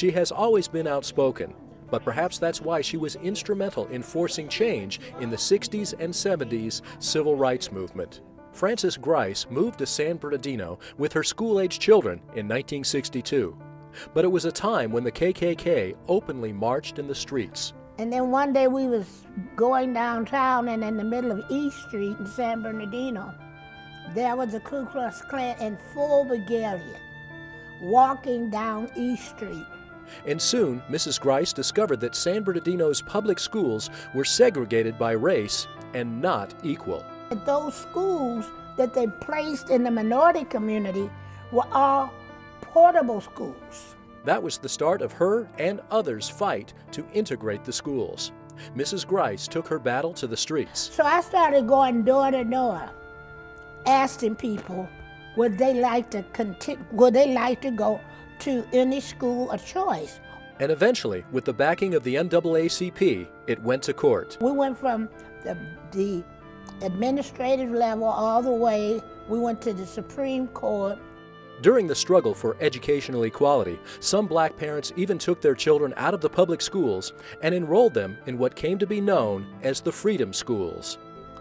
She has always been outspoken, but perhaps that's why she was instrumental in forcing change in the 60s and 70s civil rights movement. Frances Grice moved to San Bernardino with her school-age children in 1962. But it was a time when the KKK openly marched in the streets. And then one day we was going downtown, and in the middle of East Street in San Bernardino, there was a Ku Klux Klan in full regalia walking down East Street. And soon, Mrs. Grice discovered that San Bernardino's public schools were segregated by race and not equal. Those schools that they placed in the minority community were all portable schools. That was the start of her and others' fight to integrate the schools. Mrs. Grice took her battle to the streets. So I started going door to door, asking people would they like to go to any school of choice. And eventually, with the backing of the NAACP, it went to court. We went from the administrative level all the way, we went to the Supreme Court. During the struggle for educational equality, some black parents even took their children out of the public schools and enrolled them in what came to be known as the Freedom Schools.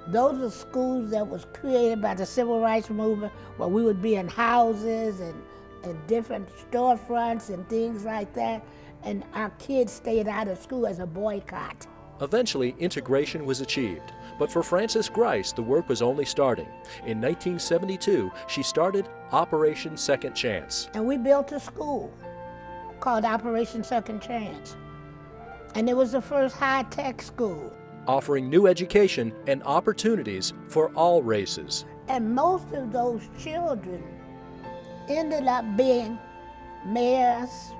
Those are schools that was created by the Civil Rights Movement, where we would be in houses and different storefronts and things like that, and our kids stayed out of school as a boycott. Eventually, integration was achieved, but for Frances Grice, the work was only starting. In 1972, she started Operation Second Chance. And we built a school called Operation Second Chance. And it was the first high-tech school, offering new education and opportunities for all races. And most of those children ended up being mayors,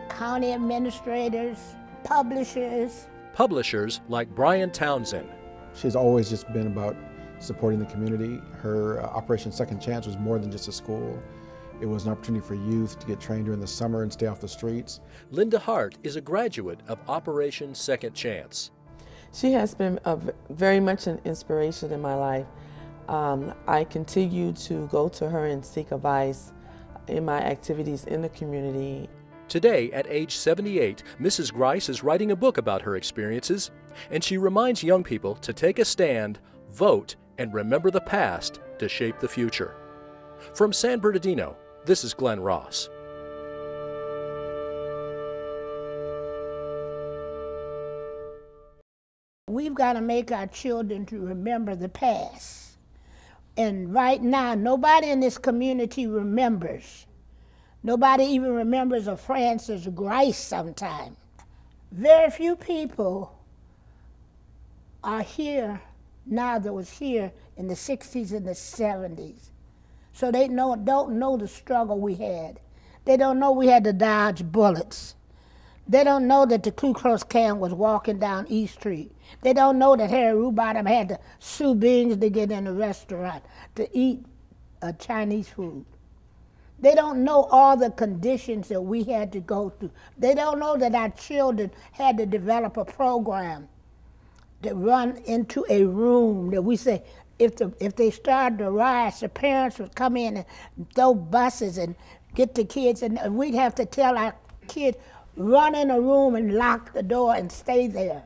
county administrators, publishers. Publishers like Brian Townsend. She's always just been about supporting the community. Her Operation Second Chance was more than just a school. It was an opportunity for youth to get trained during the summer and stay off the streets. Linda Hart is a graduate of Operation Second Chance. She has been very much an inspiration in my life. I continue to go to her and seek advice in my activities in the community. Today, at age 78, Mrs. Grice is writing a book about her experiences, and she reminds young people to take a stand, vote, and remember the past to shape the future. From San Bernardino, this is Glenn Ross. We've got to make our children to remember the past. And right now, nobody in this community remembers. Nobody even remembers a Frances Grice sometime. Very few people are here now that was here in the 60s and the 70s. So they don't know the struggle we had. They don't know we had to dodge bullets. They don't know that the Ku Klux Klan was walking down East Street. They don't know that Harry Rubottom had to sue beans to get in a restaurant to eat Chinese food. They don't know all the conditions that we had to go through. They don't know that our children had to develop a program to run into a room that we say, if they started to rise, the parents would come in and throw buses and get the kids, and we'd have to tell our kids, run in a room and lock the door and stay there.